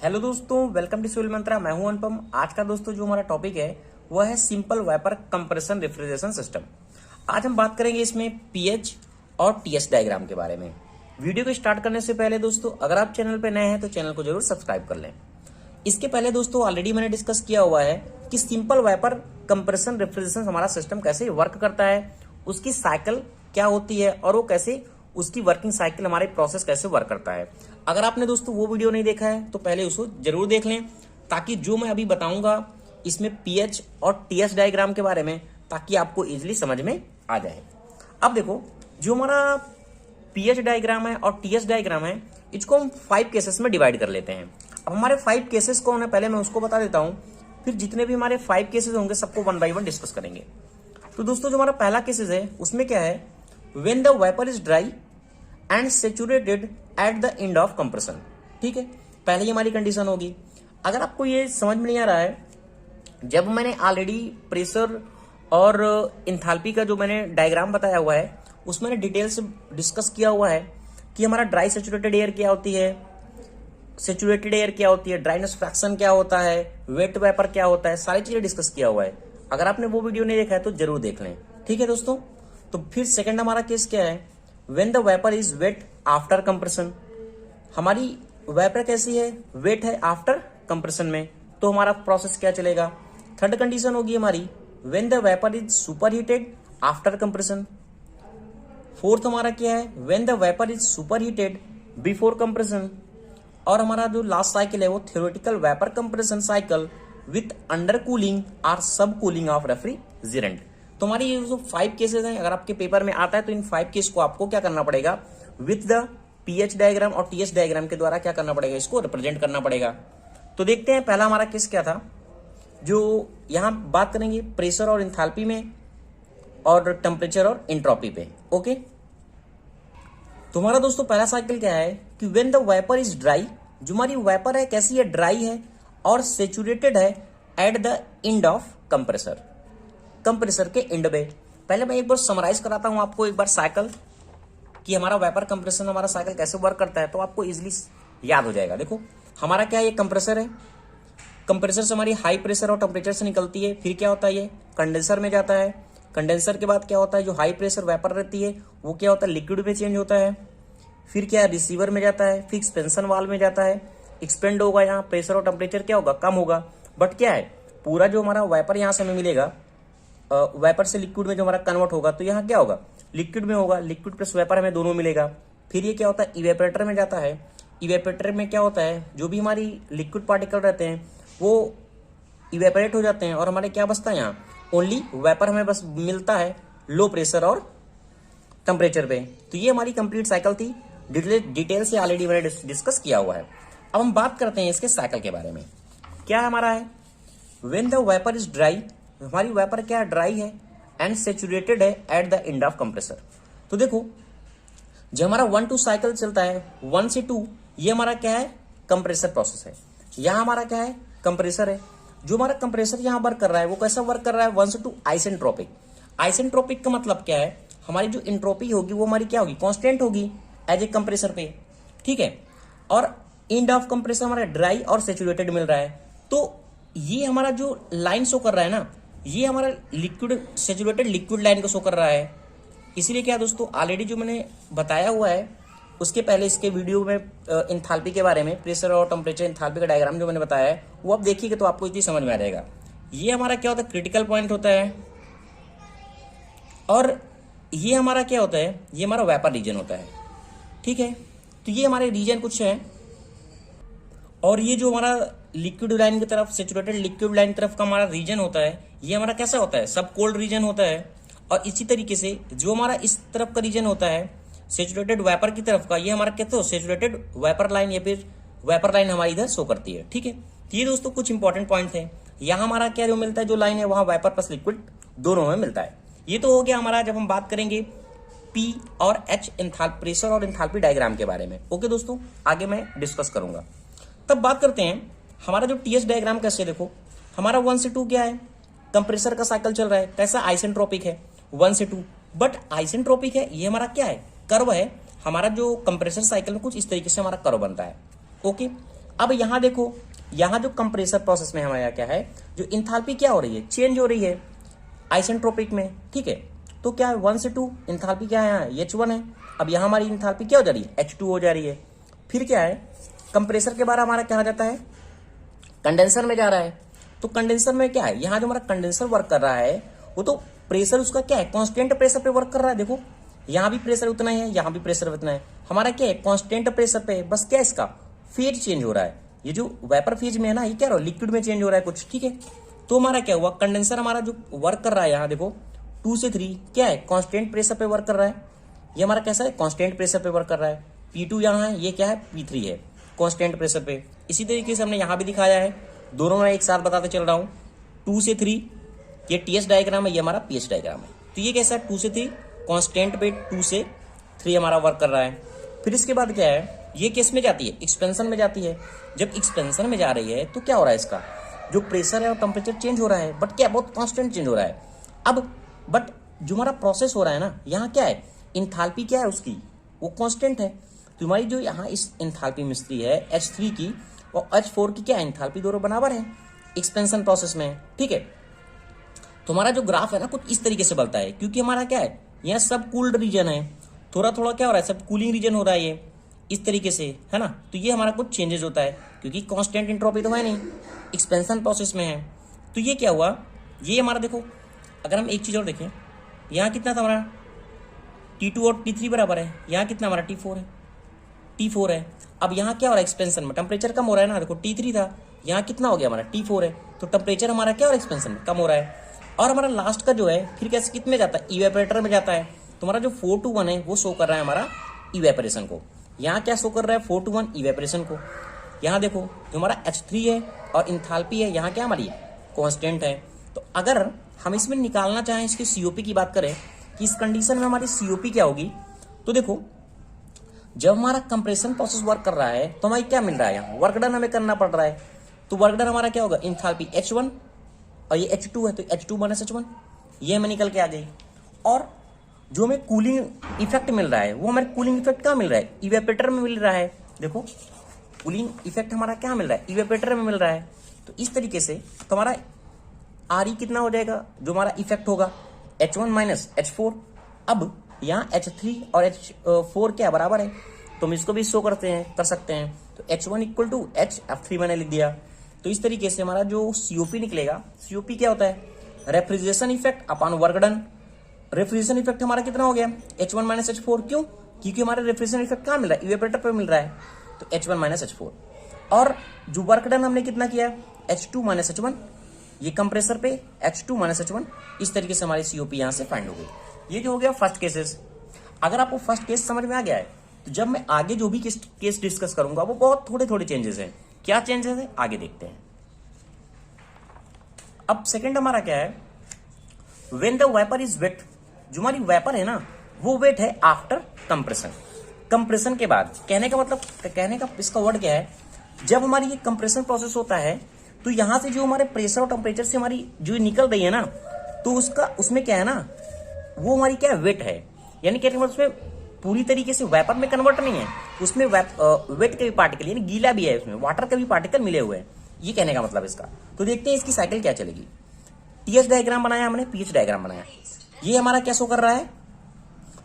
Hello दोस्तों, welcome to civil मंत्रा। मैं हूं अनुपम। आज का दोस्तों जो हमारा टॉपिक है वह है simple vapour compression refrigeration system. आज हम बात करेंगे इसमें पीएच और टीएस डायग्राम के बारे में। वीडियो को स्टार्ट करने से पहले दोस्तों, अगर आप चैनल पर नए हैं तो चैनल को जरूर सब्सक्राइब कर लें। इसके पहले दोस्तों ऑलरेडी मैंने डिस्कस किया हुआ है कि सिंपल वेपर कंप्रेशन रेफ्रिजरेशन हमारा सिस्टम कैसे वर्क करता है, उसकी साइकिल क्या होती है और वो कैसे उसकी वर्किंग साइकिल हमारे प्रोसेस कैसे वर्क करता है। अगर आपने दोस्तों वो वीडियो नहीं देखा है तो पहले उसको जरूर देख लें, ताकि जो मैं अभी बताऊंगा इसमें पीएच और टीएस डायग्राम के बारे में, ताकि आपको इजीली समझ में आ जाए। अब देखो, जो हमारा पीएच डायग्राम है और टीएस डायग्राम है, इसको हम 5 केसेस में डिवाइड कर लेते हैं। अब हमारे 5 केसेस कौन है पहले मैं उसको बता देता हूं, फिर जितने भी हमारे 5 केसेस होंगे सबको 1 बाय 1 डिस्कस करेंगे। तो दोस्तों जो हमारा पहला केसेस है उसमें क्या है, when the vapour is dry and saturated at the end of compression. ठीक है, पहले ही हमारी कंडीशन होगी। अगर आपको ये समझ में नहीं आ रहा है, जब मैंने ऑलरेडी प्रेशर और इंथैल्पी का जो मैंने डायग्राम बताया हुआ है उसमें मैंने डिटेल से डिस्कस किया हुआ है कि हमारा ड्राई सेचुरेटेड एयर क्या होती है, सेचुरेटेड एयर क्या होती है, ड्राइनेस फ्रैक्शन क्या होता है, वेट वेपर क्या होता है, सारी चीजें डिस्कस किया हुआ है। अगर आपने वो वीडियो नहीं देखा है तो जरूर देख लें। ठीक है दोस्तों, तो फिर सेकंड हमारा केस क्या है, when the vapour is wet after compression. हमारी वेपर कैसी है, वेट है आफ्टर कंप्रेशन में, तो हमारा प्रोसेस क्या चलेगा। थर्ड कंडीशन होगी हमारी, when the vapour is super heated after compression. Fourth हमारा क्या है, when the vapour is super heated before compression. और हमारा जो लास्ट साइकिल है वो theoretical vapour compression cycle with under cooling और सब कूलिंग ऑफ रेफ्रिजरेंट। तो हमारी ये जो 5 केसेस हैं, अगर आपके पेपर में आता है तो इन 5 केस को आपको क्या करना पड़ेगा, विथ द पीएच डायग्राम और टीएस डायग्राम के द्वारा क्या करना पड़ेगा, इसको रिप्रेजेंट करना पड़ेगा। तो देखते हैं पहला हमारा केस क्या था, जो यहां बात करेंगे प्रेशर और इंथैल्पी में और टेम्परेचर और एंट्रोपी पे। ओके, तो हमारा दोस्तों पहला साइकिल क्या है कि when the vapour is dry, जो हमारी वेपर है कैसी है, ड्राई है और सेचुरेटेड है at the end of compressor, compressor के एंड में। पहले मैं एक बार समराइज कराता हूं आपको एक बार साइकिल, कि हमारा वेपर कंप्रेशन हमारा साइकिल कैसे वर्क करता है, तो आपको इजीली याद हो जाएगा। देखो हमारा क्या है, ये कंप्रेसर है, कंप्रेसर से हमारी हाई प्रेशर और टेम्परेचर से निकलती है, फिर क्या होता है ये कंडेंसर में जाता है, कंडेंसर के बाद क्या होता है, जो हाई प्रेशर वेपर रहती है वो क्या होता है, लिक्विड में चेंज होता है, फिर क्या रिसीवर में जाता है, फिर एक्सपेंशन वाल्व में जाता है, एक्सपेंड होगा, यहाँ प्रेशर और टेम्परेचर क्या होगा, कम होगा। बट क्या है, पूरा जो हमारा वेपर यहाँ से हमें मिलेगा, वेपर से लिक्विड में जो हमारा कन्वर्ट होगा, तो यहाँ क्या होगा, लिक्विड में होगा, लिक्विड प्लस वेपर हमें दोनों मिलेगा। फिर ये क्या होता है, इवेपोरेटर में जाता है, इवेपोरेटर में क्या होता है, जो भी हमारी लिक्विड पार्टिकल रहते हैं वो इवेपोरेट हो जाते हैं और हमारे क्या बचता है, यहाँ ओनली वेपर हमें बस मिलता है लो प्रेशर और टेम्परेचर पे। तो ये हमारी कंप्लीट साइकिल थी, डिटेल से ऑलरेडी मैंने डिस्कस किया हुआ है। अब हम बात करते हैं इसके साइकिल के बारे में। क्या हमारा है, when the vapour is dry, हमारी वेपर क्या ड्राई है एंड सेचुरेटेड है at the end of compressor. तो देखो जब हमारा 1 to साइकिल चलता है 1 से 2, ये हमारा क्या है, कंप्रेसर प्रोसेस है। यहाँ हमारा क्या है, कंप्रेसर है। जो हमारा कंप्रेसर यहाँ वर्क कर रहा है वो कैसा वर्क कर रहा है, 1 से 2 आइसेंट्रोपिक। आइसेंट्रोपिक का मतलब क्या है, हमारी जो एंट्रोपी होगी वो हमारी क्या होगी, कांस्टेंट होगी एज ए कंप्रेसर पे। ठीक है, और एंड ऑफ कंप्रेसर हमारा ड्राई और सेचुरेटेड मिल रहा है। तो ये हमारा जो लाइन शो कर रहा है ना, ये हमारा लिक्विड सेचुरेटेड लिक्विड लाइन को शो कर रहा है। इसीलिए क्या दोस्तों, ऑलरेडी जो मैंने बताया हुआ है उसके पहले इसके वीडियो में इंथैल्पी के बारे में, प्रेशर और टेम्परेचर इंथैल्पी का डायग्राम जो मैंने बताया है वो आप देखिएगा तो आपको इतनी समझ में आ जाएगा। ये हमारा क्या होता है, क्रिटिकल पॉइंट होता है, और ये हमारा क्या होता है, ये हमारा वेपर रीजन होता है। ठीक है, तो ये हमारे रीजन कुछ है, और ये जो हमारा लिक्विड लाइन की तरफ, सेचुरेटेड लिक्विड लाइन की तरफ का हमारा रीजन होता है, ये हमारा कैसा होता है, सब कोल्ड रीजन होता है। और इसी तरीके से जो हमारा इस तरफ का रीजन होता है सेचुरेटेड वेपर की तरफ का, ये हमारा कहते हो सेचुरेटेड वेपर लाइन या फिर वेपर लाइन हमारी इधर शो करती है। ठीक है, तो ये दोस्तों कुछ इंपॉर्टेंट पॉइंट है। यहाँ हमारा क्या जो मिलता है, जो लाइन है वहां वेपर प्लस लिक्विड दोनों में मिलता है। ये तो हो गया हमारा, जब हम बात करेंगे पी और एच प्रेशर और इंथैल्पी डायग्राम के बारे में। ओके दोस्तों, आगे मैं डिस्कस करूंगा। तब बात करते हैं हमारा जो टीएस डायग्राम कैसे, देखो हमारा 1 से 2 क्या है, कंप्रेसर का साइकिल चल रहा है, कैसा आइसेंट्रोपिक है 1 से 2, बट आइसेंट्रोपिक है, ये हमारा क्या है, कर्व है। हमारा जो कंप्रेसर साइकिल में कुछ इस तरीके से हमारा कर्व बनता है। ओके, अब यहाँ देखो, यहाँ जो कंप्रेसर प्रोसेस में हमारा क्या है, जो इंथाल्पी क्या हो रही है, चेंज हो रही है आइसेंट्रोपिक में, ठीक है। तो क्या है 1 से 2 इंथाल्पी क्या है, यहाँ H1 है। अब यहाँ हमारी इंथाल्पी क्या हो जा रही है, H2 हो जा रही है। फिर क्या है, कंप्रेसर के बाद हमारा क्या जाता है, कंडेंसर में जा रहा है। तो कंडेंसर में क्या है, यहाँ जो हमारा कंडेंसर वर्क कर रहा है वो तो प्रेशर उसका क्या है, कांस्टेंट प्रेशर पे वर्क कर रहा है। देखो यहाँ भी प्रेशर उतना ही है, यहाँ भी प्रेशर उतना है, हमारा क्या है कांस्टेंट प्रेशर पे, बस क्या है इसका फेज चेंज हो रहा है। ये जो वेपर फेज में है ना, ये क्या हो रहा है, लिक्विड में चेंज हो रहा है कुछ, ठीक है। तो हमारा क्या हुआ, कंडेंसर हमारा जो वर्क कर रहा है, यहाँ देखो 2 से 3 क्या है, कांस्टेंट प्रेशर पे वर्क कर रहा है। ये हमारा कैसा है, कांस्टेंट प्रेशर पे वर्क कर रहा है। P2 यहाँ है, ये क्या है, P3 है, कांस्टेंट प्रेशर पे। इसी तरीके से हमने यहाँ भी दिखाया है, दोनों में एक साथ बताते चल रहा हूँ। 2 से 3 ये TS डायग्राम है, ये हमारा PS डायग्राम है। तो ये कैसा है, 2 से 3 कांस्टेंट पे 2 से 3 हमारा वर्क कर रहा है। फिर इसके बाद क्या है, ये किस में जाती है, एक्सपेंशन में जाती है। जब एक्सपेंशन में जा रही है तो क्या हो रहा है, इसका जो प्रेशर है और टेम्परेचर चेंज हो रहा है, बट क्या बहुत कांस्टेंट चेंज हो रहा है। अब बट जो हमारा प्रोसेस हो रहा है ना, यहाँ क्या है, इंथाल्पी क्या है उसकी, वो कांस्टेंट है। तो हमारी जो यहाँ इस इंथाल्पी मिलती है H3 की और H4 की क्या है, इंथाल्पी दोनों बराबर है एक्सपेंशन प्रोसेस में, ठीक है। तो हमारा जो ग्राफ है ना कुछ इस तरीके से बनता है, क्योंकि हमारा क्या है, यहाँ सब कूल्ड रीजन है, थोड़ा थोड़ा क्या हो रहा है, सब कूलिंग रीजन हो रहा है, ये इस तरीके से है ना। तो ये हमारा कुछ चेंजेस होता है, क्योंकि कांस्टेंट एंट्रोपी तो है नहीं, एक्सपेंशन प्रोसेस में है। तो ये क्या हुआ, ये हमारा देखो, अगर हम एक चीज़ और देखें, यहाँ कितना था हमारा T2 और T3 बराबर है, यहाँ कितना हमारा T4 है। अब यहाँ क्या हो रहा है, एक्सपेंशन में टेम्परेचर कम हो रहा है ना, देखो T3 था, यहाँ कितना हो गया हमारा T4 है। तो टेम्परेचर हमारा क्या हो रहा है, एक्सपेंशन में कम हो रहा है। और हमारा लास्ट का जो है फिर कैसे कितने जाता है, इवेपोरेटर में जाता है। तो हमारा जो 4 to 1 है वो शो कर रहा है हमारा इवेपोरेशन को। यहाँ क्या शो कर रहा है, 4 to 1 इवेपोरेशन को। यहाँ देखो जो हमारा H3 है और इंथाल्पी है, यहाँ क्या हमारी कांस्टेंट है। तो अगर हम इसमें निकालना चाहें, इसकी COP की बात करें कि इस कंडीशन में हमारी COP क्या होगी, तो देखो जब हमारा कंप्रेशन प्रोसेस वर्क कर रहा है तो हमारी क्या मिल रहा है, यहाँ वर्क डन हमें करना पड़ रहा है। तो वर्क डन हमारा क्या होगा, इंथाल्पी H1 और ये H2 है, तो H2 माइनस H1 ये हमें निकल के आ गई। और जो हमें कूलिंग इफेक्ट मिल रहा है, वो हमारे कूलिंग इफेक्ट कहाँ मिल रहा है, इवेपोरेटर में मिल रहा है। देखो कूलिंग इफेक्ट हमारा क्या मिल रहा है, इवेपोरेटर में मिल रहा है। तो इस तरीके से तो हमारा RE कितना हो जाएगा, जो हमारा इफेक्ट होगा H1 माइनस H4। अब यहाँ H3 और H4 क्या बराबर है, तो हम इसको भी शो कर सकते हैं। तो H1 इक्वल टू F3 मैंने लिख दिया। तो इस तरीके से हमारा जो COP निकलेगा, COP क्या होता है, refrigeration effect upon work done. Refrigeration effect हमारा कितना हो गया, H1 माइनस H4, क्यों, क्योंकि हमारा रेफ्रिजरेशन इफेक्ट कहाँ मिल रहा है, इवेपोरेटर पे मिल रहा है। तो H1 माइनस H4 और जो वर्क डन हमने कितना किया, H2 माइनस H1, ये कंप्रेसर पे H2 माइनस H1। इस तरीके से हमारी COP यहाँ से फाइंड हो गई। ये जो हो गया फर्स्ट केसेस। अगर आपको फर्स्ट केस समझ में आ गया है तो जब मैं आगे जो भी केस डिस्कस करूंगा वो बहुत थोड़े थोड़े चेंजेस हैं। क्या चेंजेस है आगे देखते हैं। अब सेकंड हमारा क्या है, when the vapour is wet. जो हमारी वेपर है ना वो वेट है आफ्टर कंप्रेशन। कंप्रेशन के बाद, कहने का मतलब, कहने का इसका वर्ड क्या है, जब हमारी ये कंप्रेशन प्रोसेस होता है तो यहां से जो हमारे प्रेशर और टेम्परेचर से हमारी जो निकल रही है ना, तो उसका उसमें क्या है ना, वो हमारी क्या है, वेट है। यानी कहने का उसमें पूरी तरीके से वेपर में कन्वर्ट नहीं है, उसमें वेट के भी पार्टिकल यानी गीला भी है, उसमें वाटर के भी पार्टिकल मिले हुए हैं। ये कहने का मतलब इसका। तो देखते हैं इसकी साइकिल क्या चलेगी। TS डायग्राम बनाया हमने, PH डायग्राम बनाया। ये हमारा क्या शो कर रहा है,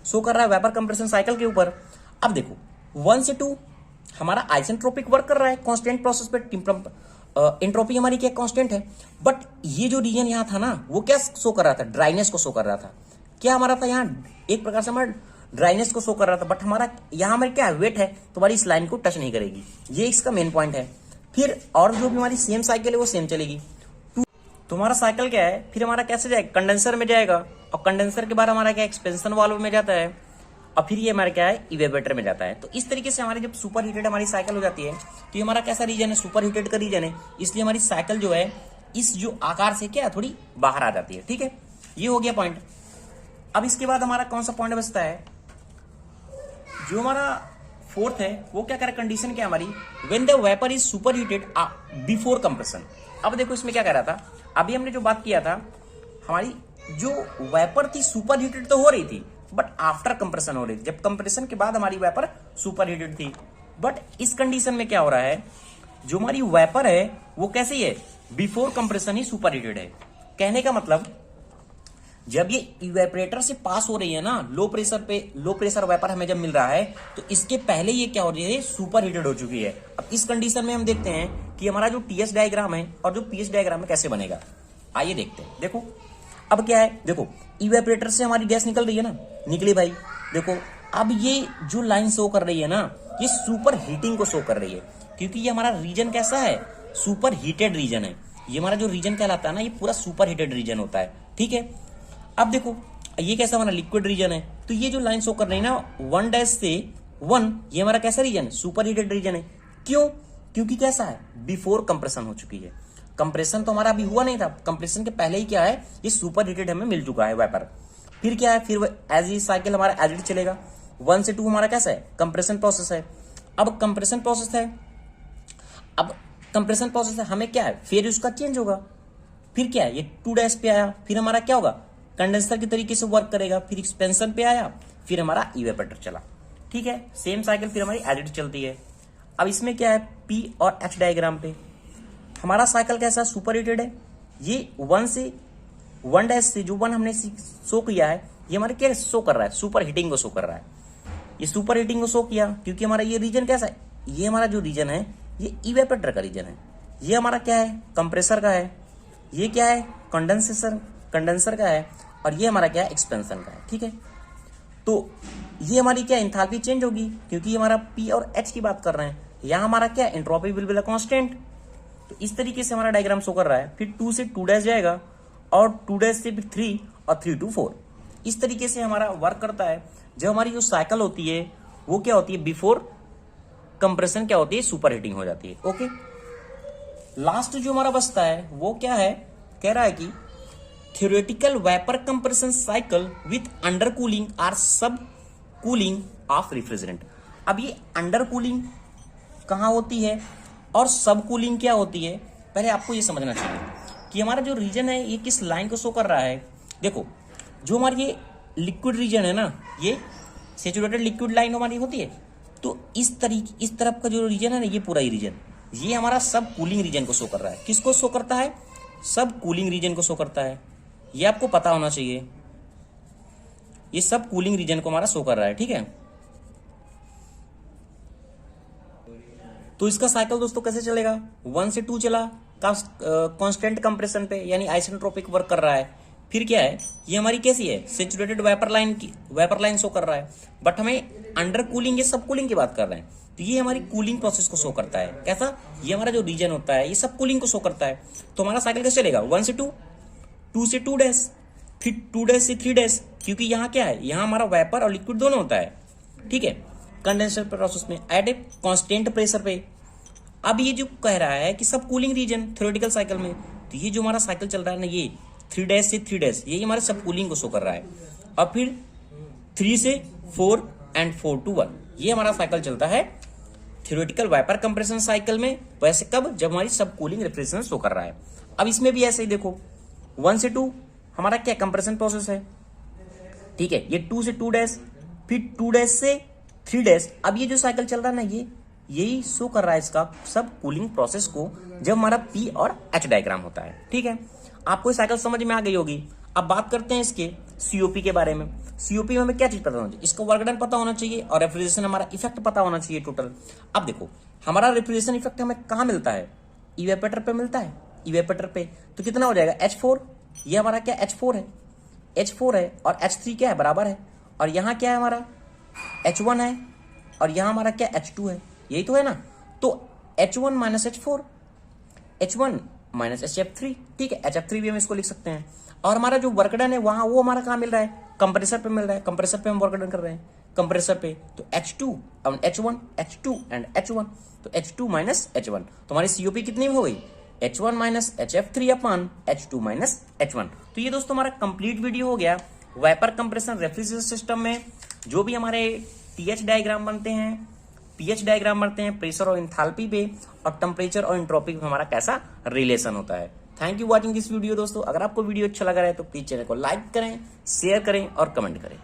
शो कर रहा है वेपर कंप्रेशन साइकिल के ऊपर। अब देखो 1 से 2 हमारा आइसेंट्रोपिक वर्क कर रहा है कांस्टेंट प्रोसेस पे, एंट्रोपी हमारी क्या कांस्टेंट है। बट ये जो रीजन यहाँ था ना वो क्या शो कर रहा था, ड्राइनेस को शो कर रहा था। क्या हमारा था यहाँ, एक प्रकार से हमारा ड्राइनेस को शो कर रहा था। बट हमारा यहाँ हमारे क्या वेट है, तो हमारी इस लाइन को टच नहीं करेगी। ये इसका मेन पॉइंट है। फिर और जो भी हमारी सेम साइकिल है वो सेम चलेगी। तो हमारा साइकिल क्या है, फिर हमारा कैसे जाएगा, कंडेंसर में जाएगा, और कंडेंसर के बाद हमारा क्या एक्सपेंशन वाल्व में जाता है, और फिर ये हमारा क्या है, इवेपोरेटर में जाता है। तो इस तरीके से हमारी जब सुपर हीटेड हमारी साइकिल हो जाती है तो ये हमारा कैसा रीजन है, सुपर हीटेड का रीजन है। इसलिए हमारी साइकिल जो है इस जो आकार से क्या है थोड़ी बाहर आ जाती है। ठीक है, ये हो गया पॉइंट। अब इसके बाद हमारा कौन सा पॉइंट बचता है, जो हमारा फोर्थ है वो क्या करे, कंडीशन क्या हमारी, when the vapour is super heated before compression. अब देखो इसमें क्या कह रहा था, अभी हमने जो बात किया था, हमारी जो वेपर थी सुपर हीटेड तो हो रही थी बट आफ्टर कंप्रेशन हो रही थी। जब कंप्रेशन के बाद हमारी वेपर सुपर हीटेड थी। बट इस कंडीशन में क्या हो रहा है, जो हमारी वेपर है वो कैसी है, बिफोर कंप्रेशन ही सुपर हीटेड है। कहने का मतलब जब ये इवेपरेटर से पास हो रही है ना, लो प्रेशर वेपर हमें जब मिल रहा है, तो इसके पहले ये क्या हो रही है, सुपर हीटेड हो चुकी है। अब इस कंडीशन में हम देखते हैं कि हमारा जो टीएस डायग्राम है और जो पीएच डायग्राम है कैसे बनेगा। आइए देखते हैं। देखो अब क्या है, देखो इवेपरेटर से हमारी गैस निकल रही है ना, निकली भाई। देखो अब ये जो लाइन शो कर रही है ना, ये सुपर हीटिंग को शो कर रही है, क्योंकि ये हमारा रीजन कैसा है, सुपर हीटेड रीजन है। ये हमारा जो रीजन कहलाता है ना, ये पूरा सुपर हीटेड रीजन होता है। ठीक है, अब देखो ये कैसा हमारा लिक्विड रीजन है, तो ये जो लाइन शो कर रही है ना 1 से 1, ये हमारा कैसा रीजन है, सुपर हीटेड रीजन है। क्यों, क्योंकि कैसा है, बिफोर कंप्रेशन हो चुकी है। कंप्रेशन तो हमारा अभी हुआ नहीं था, कंप्रेशन के पहले ही क्या है, ये सुपर हीटेड हमें मिल चुका है वेपर। फिर क्या है, फिर एज ई साइकिल हमारा एज इट चलेगा। 1 से 2 हमारा कैसा है, कंप्रेशन प्रोसेस है। अब कंप्रेशन प्रोसेस है, अब कंप्रेशन प्रोसेस है, हमें क्या है, फिर उसका चेंज होगा। फिर क्या है, ये 2' पे आया, फिर हमारा क्या होगा, कंडेंसर के तरीके से वर्क करेगा। फिर एक्सपेंशन पे आया, फिर हमारा इवेपरेटर चला। ठीक है, सेम साइकिल फिर हमारी एज इट चलती है। अब इसमें क्या है, पी और एच डायग्राम पे हमारा साइकिल कैसा सुपर हीटेड है। ये 1 से जो 1 हमने शो किया है, ये हमारे क्या शो कर रहा है, सुपर हीटिंग को शो कर रहा है। ये सुपर हीटिंग को शो किया क्योंकि हमारा ये रीजन कैसा है, ये हमारा जो रीजन है ये इवेपरेटर का रीजन है। ये हमारा क्या है, कंप्रेसर का है। ये क्या है, कंडेंसर का है। और ये हमारा क्या है, एक्सपेंशन का है। ठीक है, तो ये हमारी क्या एंथैल्पी चेंज होगी, क्योंकि हमारा पी और एच की बात कर रहे हैं। यहाँ हमारा क्या entropy will be the constant. तो इस तरीके से हमारा डायग्राम शो कर रहा है। फिर 2 से 2' जाएगा, और 2' से फिर 3, और 3 to 4। इस तरीके से हमारा वर्क करता है। जब हमारी जो साइकिल होती है वो क्या होती है, बिफोर कंप्रेशन क्या होती है, सुपर हीटिंग हो जाती है। ओके, लास्ट जो हमारा बचता है वो क्या है, कह रहा है कि theoretical vapor compression cycle with undercooling or subcooling of refrigerant। अब ये अंडरकूलिंग कहाँ होती है और सब कूलिंग क्या होती है, पहले आपको ये समझना चाहिए कि हमारा जो रीजन है ये किस लाइन को शो कर रहा है। देखो जो हमारी ये लिक्विड रीजन है ना, ये सेचुरेटेड लिक्विड लाइन हमारी होती है, तो इस तरफ का जो रीजन है ना, ये पूरा ही रीजन, ये हमारा सब कूलिंग रीजन को शो कर रहा है। किसको शो करता है, सब कूलिंग रीजन को शो करता है। ये आपको पता होना चाहिए, ये सब कूलिंग रीजन को हमारा शो कर रहा है। ठीक है, तो इसका साइकिल दोस्तों कैसे चलेगा, 1 से 2 चला कांस्टेंट कंप्रेशन पे, यानी आइसेंट्रोपिक वर्क कर रहा है। फिर क्या है, ये हमारी कैसी है, सेचुरेटेड वेपर लाइन शो कर रहा है। बट हमें अंडर कूलिंग, ये सब कूलिंग की बात कर रहे हैं, तो ये हमारी कूलिंग प्रोसेस को शो करता है। कैसा, ये हमारा जो रीजन होता है ये सब कूलिंग को शो करता है। तो हमारा साइकिल कैसे चलेगा, 1 से 2, 2 से 2', फिर 2' से 3', क्योंकि यहाँ क्या है, यहाँ हमारा वेपर और लिक्विड दोनों होता है। ठीक है, कंडेंसर प्रोसेस में एट ए कांस्टेंट प्रेशर पे। अब ये जो कह रहा है कि सब कूलिंग रीजन थ्योरेटिकल साइकिल में, तो ये जो हमारा साइकिल चल रहा है ना, ये 3' से 3', ये हमारे सब कूलिंग को शो कर रहा है। और फिर 3 से 4 एंड 4 to 1, ये हमारा साइकिल चलता है थ्योरेटिकल वेपर कंप्रेशन साइकिल में। वैसे कब, जब हमारी सब कूलिंग रेफ्रिजरेशन शो कर रहा है। अब इसमें भी ऐसे ही देखो, 1 से 2 हमारा क्या कंप्रेशन प्रोसेस है। ठीक है, ये 2 से 2', फिर 2' से 3'। अब ये जो साइकिल चल रहा है ना, यही शो कर रहा है इसका सब कूलिंग प्रोसेस को, जब हमारा पी और एच डायग्राम होता है। ठीक है, आपको ये साइकिल समझ में आ गई होगी। अब बात करते हैं इसके सीओपी के बारे में। सीओपी में हमें क्या चीज पता होना चाहिए, इसका वर्क डन पता होना चाहिए और रेफ्रिजरेशन हमारा इफेक्ट पता होना चाहिए टोटल। अब देखो हमारा रेफ्रिजरेशन इफेक्ट हमें कहाँ मिलता है, इवेपरेटर पे मिलता है। इवेपरेटर पे तो कितना हो जाएगा, H4, ये हमारा क्या H4 है, H4 है, और H3 क्या है, बराबर है। और यहाँ क्या है हमारा H1 है, और यहाँ हमारा क्या H2 है, यही तो है ना। तो H1 minus H4, H1 minus HF3। ठीक है, HF3 भी हम इसको लिख सकते हैं। और हमारा जो वर्क डन है वहां, वो हमारा कहाँ मिल रहा है, कंप्रेसर पे मिल रहा है। कंप्रेसर पे हम वर्क डन कर रहे हैं, कंप्रेसर पे। तो H2 और H1, H2 एंड H1, तो H2 माइनस H1, तो हमारी सीओपी कितनी हो गई, H1 minus HF3 upon H2 minus H1। तो ये दोस्तों हमारा कंप्लीट वीडियो हो गया वेपर कंप्रेशन रेफ्रिजरेशन सिस्टम में जो भी हमारे टीएच डायग्राम बनते हैं, पीएच डायग्राम बनते हैं, प्रेशर और एंथैल्पी पे, और टेम्परेचर और एंट्रोपी पे हमारा कैसा रिलेशन होता है। Thank you watching this video दोस्तों। अगर आपको वीडियो अच्छा लगा है तो प्लीज चैनल को लाइक करें, शेयर करें और कमेंट करें।